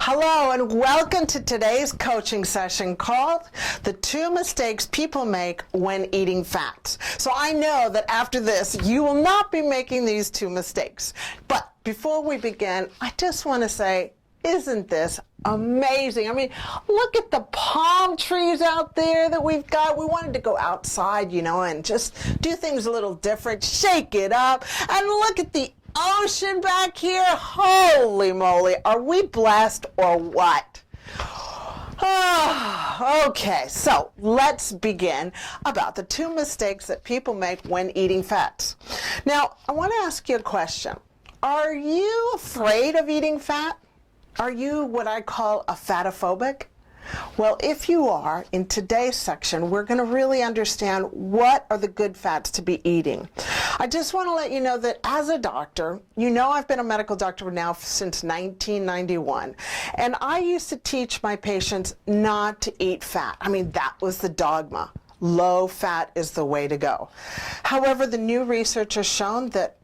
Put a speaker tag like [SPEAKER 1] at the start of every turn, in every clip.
[SPEAKER 1] Hello and welcome to today's coaching session called The 2 Mistakes People Make When Eating Fats. So I know that after this you will not be making these 2 mistakes. But before we begin, I just want to say, isn't this amazing? I mean, look at the palm trees out there that we've got. We wanted to go outside, and just do things a little different, shake it up, and look at the ocean back here. Holy moly, are we blessed or what? Okay, so let's begin about the 2 mistakes that people make when eating fats. Now, I want to ask you a question. Are you afraid of eating fat? Are you what I call a fat-ophobic? Well, if you are, in today's section, we're going to really understand what are the good fats to be eating. I just want to let you know that as a doctor, I've been a medical doctor now since 1991, and I used to teach my patients not to eat fat. I mean, that was the dogma. Low fat is the way to go. However, the new research has shown that,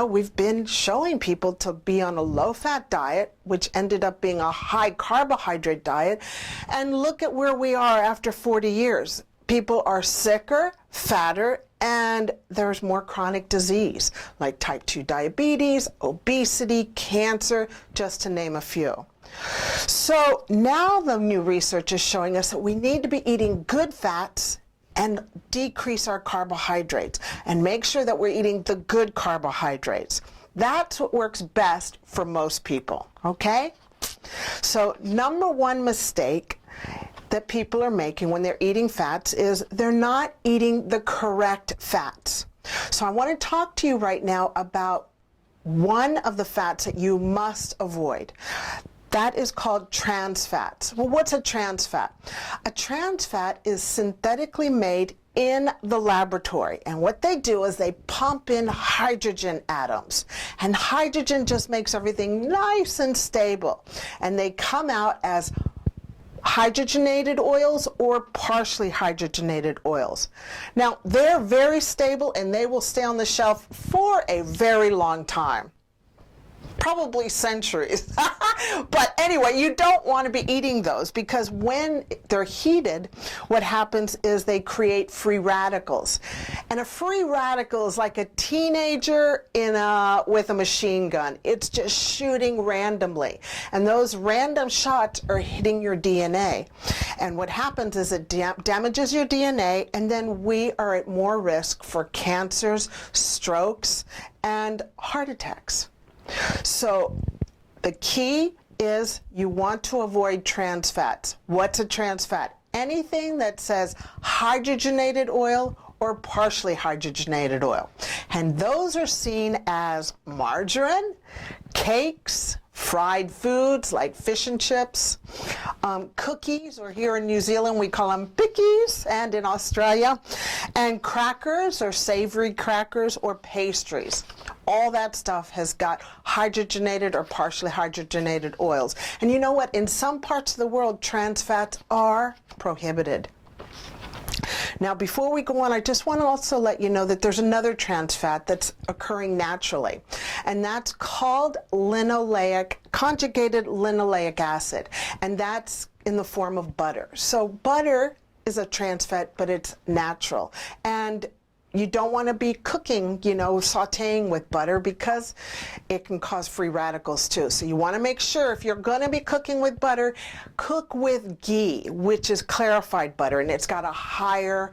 [SPEAKER 1] we've been showing people to be on a low-fat diet, which ended up being a high-carbohydrate diet, and look at where we are after 40 years. People are sicker, fatter, and there's more chronic disease, like type 2 diabetes, obesity, cancer, just to name a few. So now the new research is showing us that we need to be eating good fats and decrease our carbohydrates and make sure that we're eating the good carbohydrates. That's what works best for most people, okay? So number 1 mistake that people are making when they're eating fats is they're not eating the correct fats. So I want to talk to you right now about one of the fats that you must avoid. That is called trans fats. Well, what's a trans fat? A trans fat is synthetically made in the laboratory. And what they do is they pump in hydrogen atoms. And hydrogen just makes everything nice and stable. And they come out as hydrogenated oils or partially hydrogenated oils. Now, they're very stable and they will stay on the shelf for a very long time. Probably centuries. But anyway, you don't want to be eating those because when they're heated, what happens is they create free radicals. And a free radical is like a teenager with a machine gun. It's just shooting randomly. And those random shots are hitting your DNA. And what happens is it damages your DNA, and then we are at more risk for cancers, strokes, and heart attacks. So the key is you want to avoid trans fats. What's a trans fat? Anything that says hydrogenated oil or partially hydrogenated oil. And those are seen as margarine, cakes, fried foods like fish and chips, cookies, or here in New Zealand we call them bickies, and in Australia, and crackers or savory crackers or pastries. All that stuff has got hydrogenated or partially hydrogenated oils. And you know what? In some parts of the world, trans fats are prohibited. Now, before we go on, I just want to also let you know that there's another trans fat that's occurring naturally, and that's called conjugated linoleic acid, and that's in the form of butter. So butter is a trans fat, but it's natural. And you don't want to be cooking, sauteing with butter because it can cause free radicals too. So you want to make sure if you're going to be cooking with butter, cook with ghee, which is clarified butter, and it's got a higher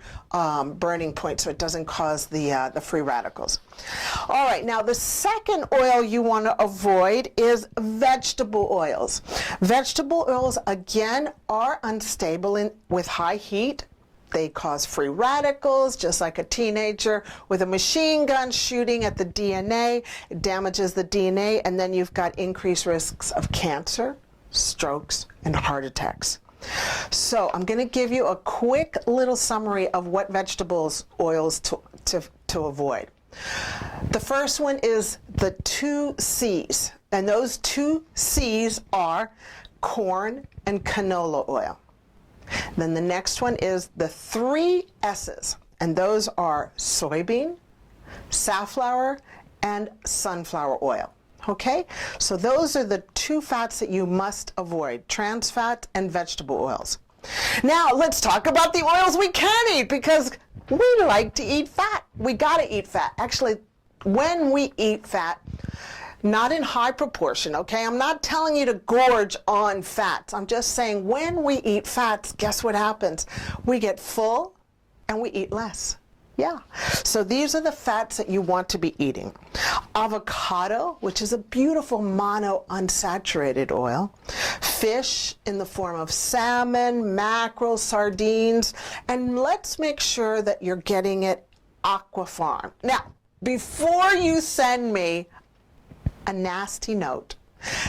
[SPEAKER 1] burning point so it doesn't cause the free radicals. All right, now the second oil you want to avoid is vegetable oils. Vegetable oils, again, are unstable with high heat. They cause free radicals, just like a teenager with a machine gun shooting at the DNA. It damages the DNA, and then you've got increased risks of cancer, strokes, and heart attacks. So I'm going to give you a quick little summary of what vegetables oils to avoid. The first one is the 2 C's, and those 2 C's are corn and canola oil. Then the next one is the 3 S's, and those are soybean, safflower, and sunflower oil. Okay, so those are the two fats that you must avoid, trans fat and vegetable oils. Now let's talk about the oils we can eat, because we like to eat fat. We gotta eat fat. Actually, when we eat fat, not in high proportion, okay? I'm not telling you to gorge on fats. I'm just saying when we eat fats, guess what happens? We get full and we eat less. Yeah, so these are the fats that you want to be eating. Avocado, which is a beautiful mono unsaturated oil. Fish in the form of salmon, mackerel, sardines, and let's make sure that you're getting it aqua farm. Now, before you send me a nasty note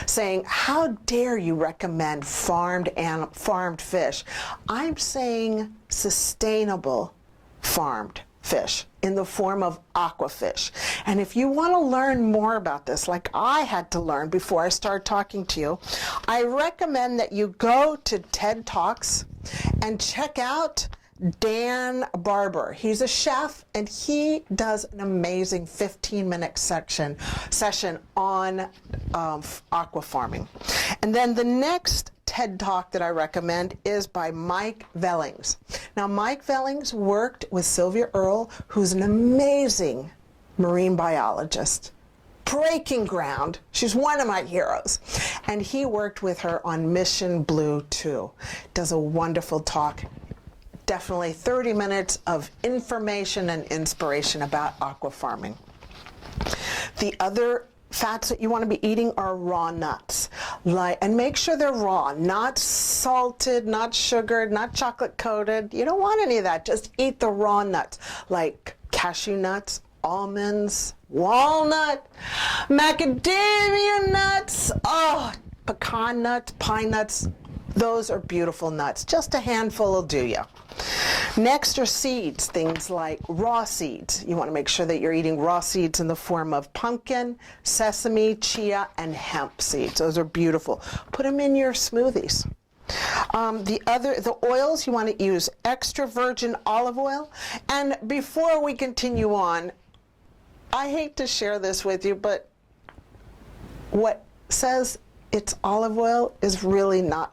[SPEAKER 1] saying, how dare you recommend farmed fish, I'm saying sustainable farmed fish in the form of aqua fish. And if you want to learn more about this, like I had to learn before I start talking to you, I recommend that you go to TED Talks and check out Dan Barber. He's a chef and he does an amazing 15-minute session on aqua farming. And then the next TED Talk that I recommend is by Mike Vellings. Now, Mike Vellings worked with Sylvia Earle, who's an amazing marine biologist, breaking ground. She's one of my heroes. And he worked with her on Mission Blue 2. Does a wonderful talk. Definitely 30 minutes of information and inspiration about aqua farming. The other fats that you want to be eating are raw nuts. And make sure they're raw, not salted, not sugared, not chocolate coated. You don't want any of that. Just eat the raw nuts, like cashew nuts, almonds, walnut, macadamia nuts, pecan nuts, pine nuts. Those are beautiful nuts. Just a handful will do you. Next are seeds, things like raw seeds. You want to make sure that you're eating raw seeds in the form of pumpkin, sesame, chia, and hemp seeds. Those are beautiful. Put them in your smoothies. The oils, you want to use extra virgin olive oil. And before we continue on, I hate to share this with you, but what says it's olive oil is really not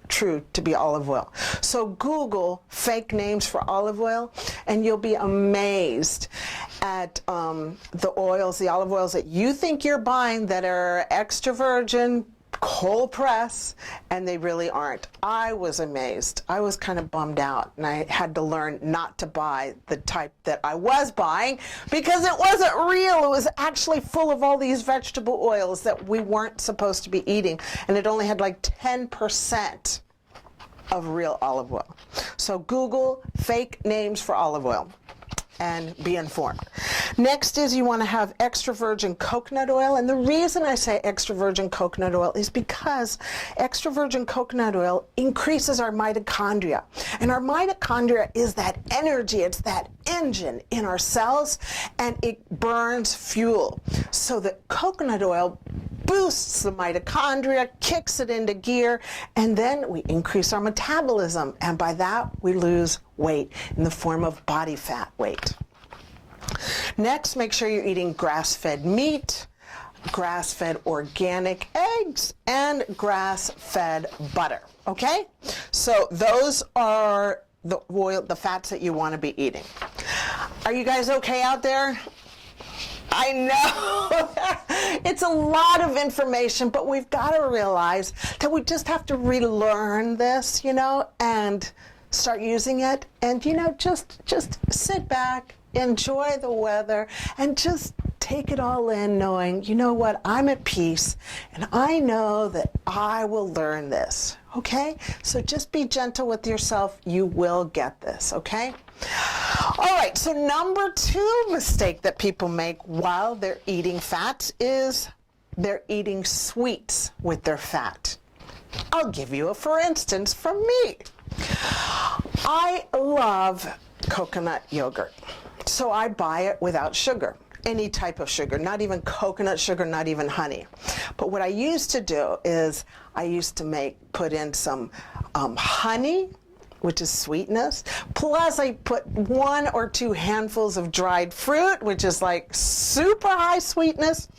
[SPEAKER 1] true to be olive oil. So Google fake names for olive oil and you'll be amazed at the olive oils that you think you're buying that are extra virgin, cold press, and they really aren't. I was amazed. I was kind of bummed out, and I had to learn not to buy the type that I was buying because it wasn't real. It was actually full of all these vegetable oils that we weren't supposed to be eating, and it only had like 10% of real olive oil. So Google fake names for olive oil and be informed. Next is you want to have extra virgin coconut oil, and the reason I say extra virgin coconut oil is because extra virgin coconut oil increases our mitochondria, and our mitochondria is that energy, it's that engine in our cells, and it burns fuel. So the coconut oil boosts the mitochondria, kicks it into gear, and then we increase our metabolism, and by that we lose weight in the form of body fat weight. Next, make sure you're eating grass-fed meat, grass-fed organic eggs, and grass-fed butter, okay? So those are the fats that you want to be eating. Are you guys okay out there? I know it's a lot of information, but we've got to realize that we just have to relearn this, and start using it. And, just sit back, enjoy the weather, and just take it all in, knowing, you know what, I'm at peace, and I know that I will learn this, okay? So just be gentle with yourself. You will get this, okay? All right, so number 2 mistake that people make while they're eating fats is they're eating sweets with their fat. I'll give you a for instance from me. I love coconut yogurt, so I buy it without sugar, any type of sugar, not even coconut sugar, not even honey. But what I used to do is I used to put in some honey, which is sweetness, plus I put 1 or 2 handfuls of dried fruit, which is like super high sweetness.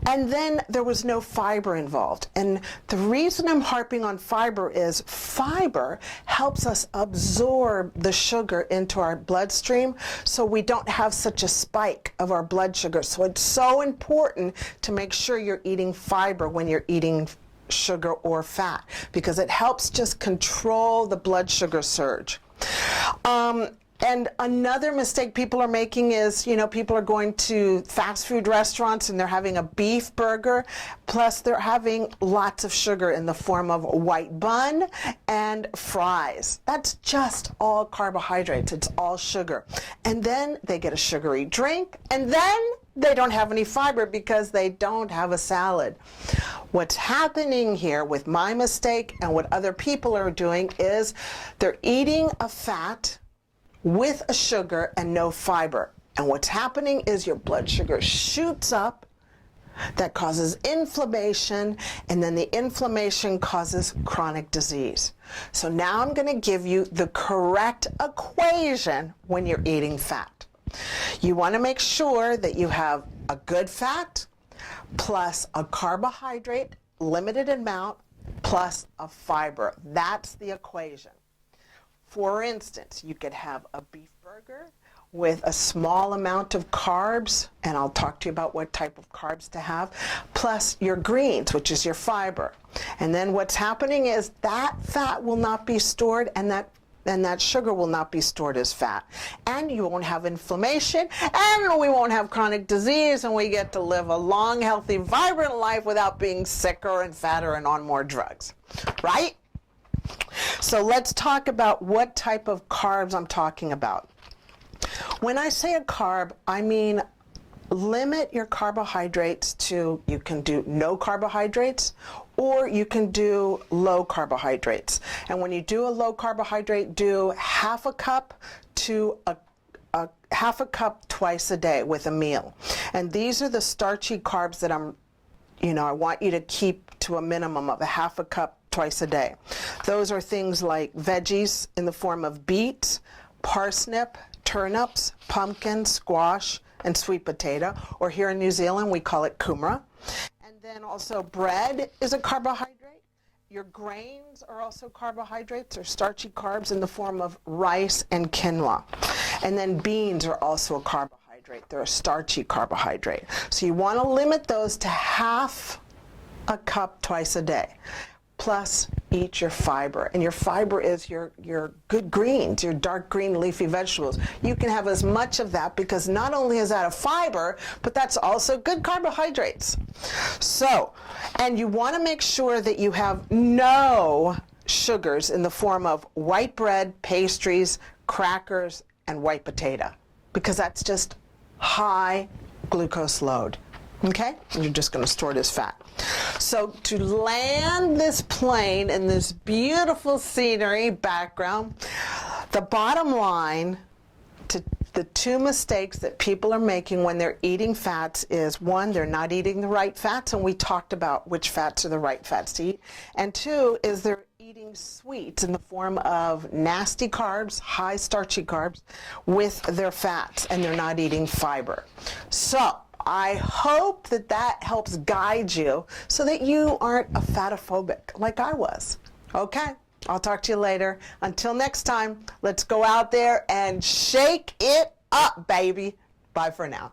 [SPEAKER 1] And then there was no fiber involved. And the reason I'm harping on fiber is fiber helps us absorb the sugar into our bloodstream so we don't have such a spike of our blood sugar. So it's so important to make sure you're eating fiber when you're eating sugar or fat, because it helps just control the blood sugar surge. And another mistake people are making is, people are going to fast food restaurants and they're having a beef burger, plus they're having lots of sugar in the form of white bun and fries. That's just all carbohydrates. It's all sugar. And then they get a sugary drink, and then they don't have any fiber because they don't have a salad. What's happening here with my mistake and what other people are doing is they're eating a fat with a sugar and no fiber. And what's happening is your blood sugar shoots up. That causes inflammation, and then the inflammation causes chronic disease. So now I'm going to give you the correct equation when you're eating fat. You want to make sure that you have a good fat plus a carbohydrate, limited amount, plus a fiber. That's the equation. For instance, you could have a beef burger with a small amount of carbs, and I'll talk to you about what type of carbs to have, plus your greens, which is your fiber. And then what's happening is that fat will not be stored, and that sugar will not be stored as fat. And you won't have inflammation, and we won't have chronic disease, and we get to live a long, healthy, vibrant life without being sicker and fatter and on more drugs, right? So let's talk about what type of carbs I'm talking about. When I say a carb, I mean limit your carbohydrates to, you can do no carbohydrates or you can do low carbohydrates. And when you do a low carbohydrate, do half a cup to half a cup twice a day with a meal. And these are the starchy carbs that I want you to keep to a minimum of a half a cup twice a day. Those are things like veggies in the form of beets, parsnip, turnips, pumpkin, squash, and sweet potato, or here in New Zealand we call it kumara. And then also bread is a carbohydrate. Your grains are also carbohydrates or starchy carbs in the form of rice and quinoa. And then beans are also a carbohydrate. They're a starchy carbohydrate. So you want to limit those to half a cup twice a day. Plus eat your fiber, and your fiber is your good greens, your dark green leafy vegetables. You can have as much of that because not only is that a fiber, but that's also good carbohydrates. So, and you want to make sure that you have no sugars in the form of white bread, pastries, crackers, and white potato, because that's just high glucose load. Okay? And you're just going to store it as fat. So to land this plane in this beautiful scenery background, the bottom line to the two mistakes that people are making when they're eating fats is, one, they're not eating the right fats, and we talked about which fats are the right fats to eat. And two, is they're eating sweets in the form of nasty carbs, high starchy carbs, with their fats, and they're not eating fiber. So I hope that that helps guide you so that you aren't a fat-ophobic like I was. Okay, I'll talk to you later. Until next time, let's go out there and shake it up, baby. Bye for now.